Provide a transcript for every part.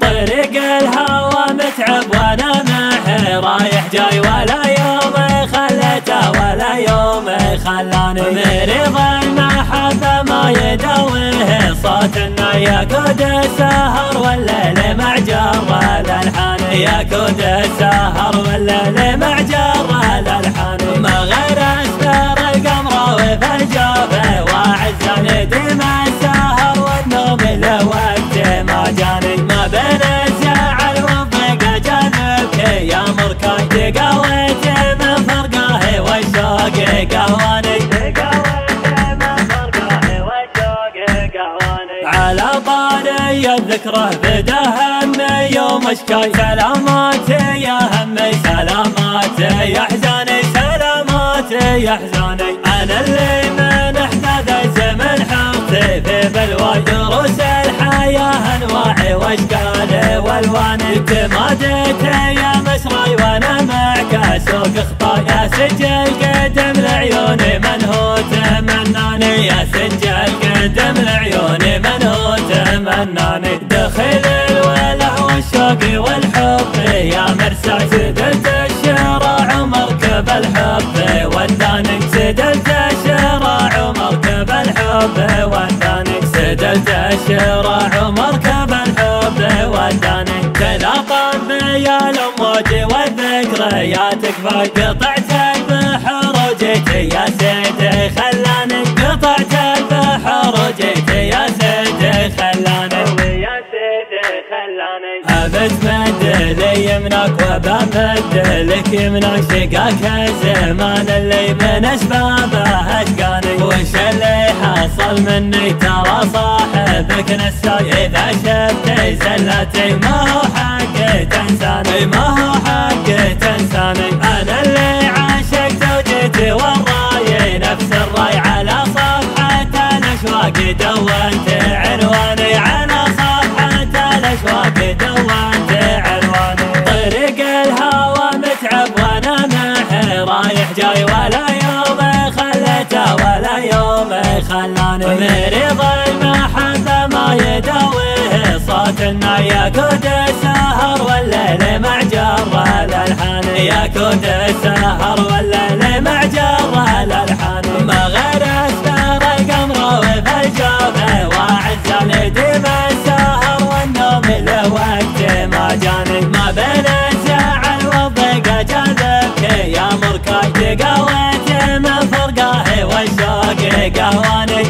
طريق الهوى متعب وانا معه رايح جاي ولا يوم خلته ولا يوم خلاني مريض المحبة ما يدويه صوت يقود السهر والليل مع جر الالحان يقود السهر والليل مع جر الالحان ما غير اسفار القمر وفي الجوف واعز نديم السهر والنوم لوقت ما جاني ما بين الزعل والضيق جانبك يا مركاي تقويت من فرقاه والشوق قواني على طاري الذكرى بدهن يوم اشكاي سلاماتي يا همي سلاماتي يا حزاني سلاماتي يا حزاني انا اللي من احداث الزمن حطي في بلوى دروس الحياه انواعي واشكالي والواني تماديت يا مسراي وانا معك اسوق خطايا سجل قدم لعيوني من هو تمناني يا سجل قدم لعيوني من هو تمناني دخل الوله والشوق والحب يا مرسى سدلت الشراع ومركب الحب وداني سدلت الشراع ومركب الحب وداني سدلت الشراع ومركب الحب وداني تلاقى بيا الامواج والذكريات كفاي قطعت البحر وجيتي يا سيدي خلاني قطعت البحر وجيتي يا سيدي خلاني يا سيدي خلاني ابد مد لي يمناك وبمد لك يمناك شقاك الزمان اللي من اسبابه اشقاني وش اللي حصل مني ترى صاحبك نساي اذا شفتي زلتي ما هو حق تنساني ما هو حق تنساني انا اللي عاشقت وجيت وراي نفس الراي على صفحة الاشواق دونت عنواني على صفحة الاشواق دونت عنواني طريق الهوى متعب وانا معه رايح جاي ولا يوم خلته ولا يوم خلاني مريض المحبة ما يدويه صوت يقود السهر والليل مع جر الالحان يقود السهر والليل مع جر الالحان ما غير اسفار القمر وفي الجوف واعز نديم السهر والنوم لوقت ما جاني ما بين الزعل والضيق جذبك يا مركاي تقويت من فرقاه والشوق قواني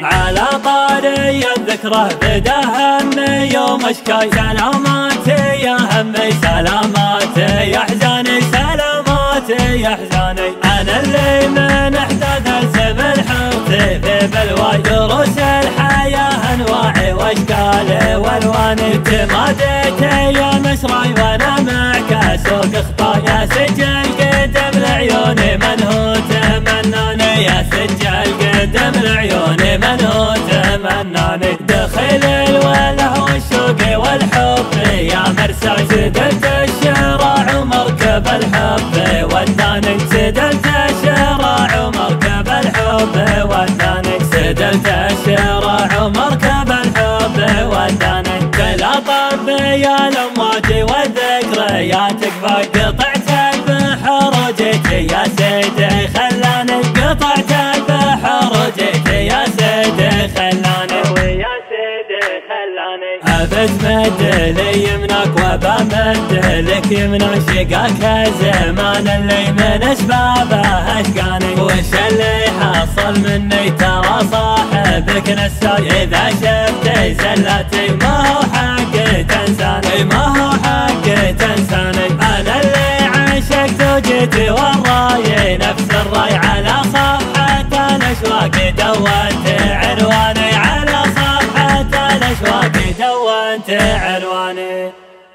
على طاري الذكرى بدهن يوم اشكاي سلاماتي يا همي سلاماتي يا حزاني سلاماتي يا حزاني انا اللي من احداث الزمن حطي في بلوى دروس الحياه انواعي واشكالي والواني تماديت يا مسراي وانا معك اسوق خطايا سجل قدم لعيوني من هو تمناني يا سجل قدم لعيوني من هو تمناني دخل الوله والشوق والحب يا مرسى سدلت الشراع ومركب الحب وداني سدلت الشراع ومركب الحب وداني سدلت الشراع ومركب الحب وداني تلاقى بيا الامواج والذكريات كفاي قطعت البحر وجيتي يا سيدي خلاني قطعت البحر وجيتي يا سيدي خلاني ويا سيدي خلاني ابد مد لي يمناك وبمد لك يمناك شقاك الزمان اللي من اسبابه اشقاني وش اللي حصل مني ترى صاحبك نساي اذا شفتي زلتي ما هو حق تنساني ما هو حق تنساني انا اللي عاشقت وجيت وراي نفس الراي على صفحة الاشواق دونت عنواني على صفحة الاشواق دونت عنواني